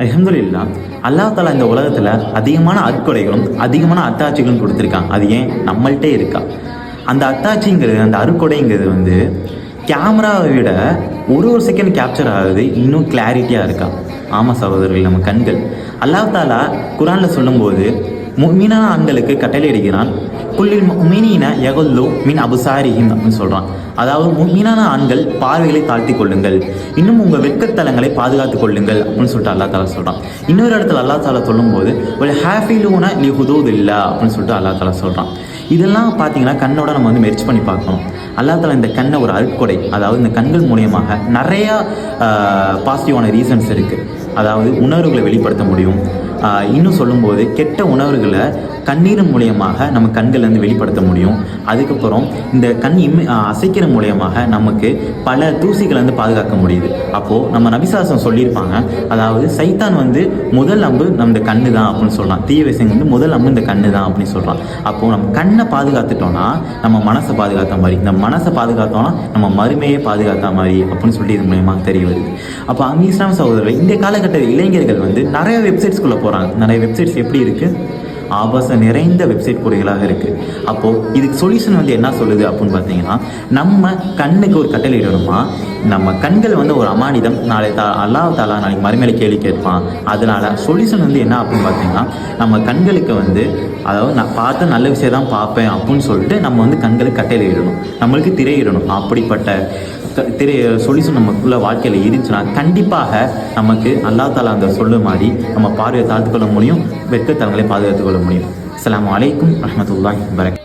அல்ஹம்துலில்லாஹ். அல்லாஹ் தஆலா இந்த உலகத்தில் அதிகமான அற்கொடைகளும் அதிகமான அத்தாட்சிகளும் கொடுத்துருக்கான். அது ஏன் நம்மள்கிட்டே இருக்கா? அந்த அத்தாட்சிங்கிறது, அந்த அறுக்கொடைங்கிறது வந்து கேமராவை விட ஒரு செகண்ட் கேப்சர் ஆகுது, இன்னும் கிளாரிட்டியாக இருக்கா? ஆமாம் சகோதரர்கள், நம்ம கண்கள். அல்லாஹ் தஆலா குர்ஆனில் சொல்லும்போது முஃமினான ஆண்களுக்கு கட்டளை இடுகிறான், குல்லில் முஃமினீன யகுல்லு மின் அபுசாரிஹிம் அப்படின்னு சொல்கிறான். அதாவது முஃமினான ஆண்கள் பார்வைகளை தாழ்த்தி கொள்ளுங்கள், இன்னும் உங்கள் வெட்கத்தலங்களை பாதுகாத்துக் கொள்ளுங்கள் அப்படின்னு சொல்லிட்டு அல்லா தாலா சொல்கிறான். இன்னொரு இடத்துல அல்லா தாலா சொல்லும்போது ஒரு ஹாஃபிலூன லி ஹுதூதில்லா அப்படின்னு சொல்லிட்டு அல்லா தாலா சொல்கிறான். இதெல்லாம் பார்த்தீங்கன்னா கண்ணோட நம்ம வந்து மெர்ச் பண்ணி பார்க்கணும். அல்லா தாலா இந்த கண்ணை ஒரு அருட்கொடை, அதாவது இந்த கண்கள் மூலியமாக நிறையா பாசிட்டிவான ரீசன்ஸ் இருக்குது. அதாவது உணர்வுகளை வெளிப்படுத்த முடியும். இன்னும் சொல்லும்போது கெட்ட உணர்வுகளை கண்ணீர் மூலியமாக நம்ம கண்கள்லேருந்து வெளிப்படுத்த முடியும். அதுக்கப்புறம் இந்த கண் அசைக்கிற மூலியமாக நமக்கு பல தூசிகளை பாதுகாக்க முடியுது. அப்போது நம்ம நபிசாசம் சொல்லியிருப்பாங்க, அதாவது சைத்தான் வந்து முதல் அம்பு நம்ம கண்ணு தான் அப்படின்னு சொல்லலாம். தீய விஷயம் வந்து முதல் அம்பு இந்த கண்ணு தான் அப்படின்னு சொல்கிறான். அப்போது நம்ம கண்ணை பாதுகாத்துட்டோம்னா நம்ம மனசை பாதுகாத்த மாதிரி, இந்த மனசை பாதுகாத்தோம்னா நம்ம மறுமையை பாதுகாத்த மாதிரி அப்படின்னு சொல்லிட்டு இது மூலியமாக தெரிய வருது. அப்போ அங்கே இஸ்லாம் சகோதரர்கள், இந்த காலகட்ட இளைஞர்கள் வந்து நிறைய வெப்சைட்ஸ்குள்ளே போகிறாங்க. நிறைய வெப்சைட்ஸ் எப்படி இருக்குது? ஆபாசம் நிறைந்த வெப்சைட் பொறிகளாக இருக்குது. அப்போது இதுக்கு சொல்யூஷன் வந்து என்ன சொல்லுது அப்படின்னு பார்த்தீங்கன்னா, நம்ம கண்ணுக்கு ஒரு கட்டளை இடணுமா? நம்ம கண்கள் வந்து ஒரு அமானிதம், நாளை அல்லாஹ் தாலா நாளைக்கு மறுமையில கேள்வி கேட்பான். அதனால் சொல்யூஷன் வந்து என்ன அப்படின்னு பார்த்தீங்கன்னா, நம்ம கண்களுக்கு வந்து, அதாவது நான் பார்த்த நல்ல விஷயம் தான் பார்ப்பேன் அப்படின்னு சொல்லிட்டு நம்ம வந்து கண்களுக்கு கட்டளை இடணும், நம்மளுக்கு திரையிடணும். அப்படிப்பட்ட சொல்யூஷன் நமக்குள்ள வாழ்க்கையில் இருந்துச்சுன்னா கண்டிப்பாக நமக்கு அல்லாஹ் தாலா அந்த சொல்ல மாதிரி நம்ம பார்வையை தாழ்த்து கொள்ள முடியும், வெட்கத்தலங்களை பாதுகாத்துக் கொள்ள முடியும். அஸ்ஸலாமு அலைக்கும் வரஹ்மத்துல்லாஹி வபரகாத்துஹு.